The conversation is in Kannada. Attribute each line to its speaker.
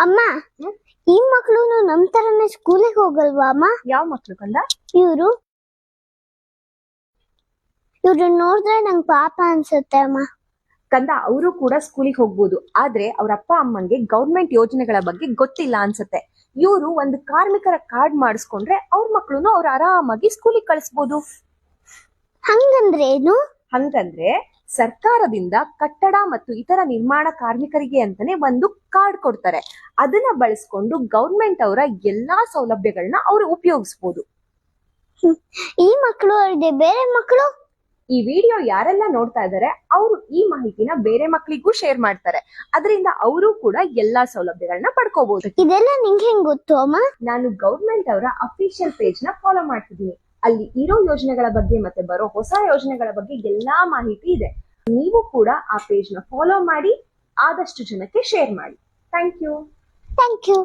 Speaker 1: ಅಮ್ಮ, ಈ ಮಕ್ಕಳು ನಮ್ ತರನೇ ಸ್ಕೂಲಿಗೆ ಹೋಗಲ್ವಾ ಅಮ್ಮ?
Speaker 2: ಯಾವ ಮಕ್ಳು ಕಂದ?
Speaker 1: ಇವ್ರು ನೋಡಿದ್ರೆ ನಂಗೆ ಪಾಪ ಅನ್ಸುತ್ತೆ ಅಮ್ಮ.
Speaker 2: ಕಂದ, ಅವರು ಕೂಡ ಸ್ಕೂಲಿಗೆ ಹೋಗ್ಬೋದು, ಆದ್ರೆ ಅವ್ರ ಅಪ್ಪ ಅಮ್ಮಂಗೆ ಗೌರ್ಮೆಂಟ್ ಯೋಜನೆಗಳ ಬಗ್ಗೆ ಗೊತ್ತಿಲ್ಲ ಅನ್ಸುತ್ತೆ. ಇವರು ಒಂದು ಕಾರ್ಮಿಕರ ಕಾರ್ಡ್ ಮಾಡಿಸ್ಕೊಂಡ್ರೆ ಅವ್ರ ಮಕ್ಳುನು ಅವ್ರು ಆರಾಮಾಗಿ ಸ್ಕೂಲಿಗೆ ಕಳಿಸ್ಬೋದು.
Speaker 1: ಹಂಗಂದ್ರೆ ಏನು?
Speaker 2: ಹಂಗಂದ್ರೆ ಸರ್ಕಾರದಿಂದ ಕಟ್ಟಡ ಮತ್ತು ಇತರ ನಿರ್ಮಾಣ ಕಾರ್ಮಿಕರಿಗೆ ಅಂತಾನೆ ಒಂದು ಕಾರ್ಡ್ ಕೊಡ್ತಾರೆ. ಅದನ್ನ ಬಳಸ್ಕೊಂಡು ಗೌರ್ಮೆಂಟ್ ಅವರ ಎಲ್ಲಾ ಸೌಲಭ್ಯಗಳನ್ನ ಅವರು ಉಪಯೋಗಿಸಬಹುದು.
Speaker 1: ಈ ಮಕ್ಕಳು ಅಲ್ಲದೆ ಬೇರೆ ಮಕ್ಕಳು?
Speaker 2: ಈ ವಿಡಿಯೋ ಯಾರೆಲ್ಲ ನೋಡ್ತಾ ಇದ್ದಾರೆ ಅವರು ಈ ಮಾಹಿತಿನ ಬೇರೆ ಮಕ್ಕಳಿಗೂ ಶೇರ್ ಮಾಡ್ತಾರೆ. ಅದರಿಂದ ಅವರು ಕೂಡ ಎಲ್ಲಾ ಸೌಲಭ್ಯಗಳನ್ನ ಪಡ್ಕೋಬಹುದು.
Speaker 1: ಇದೆಲ್ಲ ನಿಂಗೆ ಹೆಂಗ್ ಗೊತ್ತು ಅಮ್ಮ?
Speaker 2: ನಾನು ಗೌರ್ಮೆಂಟ್ ಅವರ ಅಫಿಷಿಯಲ್ ಪೇಜ್ ನ ಫಾಲೋ ಮಾಡ್ತಿದ್ದೀನಿ. ಅಲ್ಲಿ ಇರೋ ಯೋಜನೆಗಳ ಬಗ್ಗೆ ಮತ್ತೆ ಬರೋ ಹೊಸ ಯೋಜನೆಗಳ ಬಗ್ಗೆ ಎಲ್ಲಾ ಮಾಹಿತಿ ಇದೆ. ನೀವು ಕೂಡ ಆ ಪೇಜ್ ನ ಫಾಲೋ ಮಾಡಿ, ಆದಷ್ಟು ಜನಕ್ಕೆ ಶೇರ್ ಮಾಡಿ. Thank you.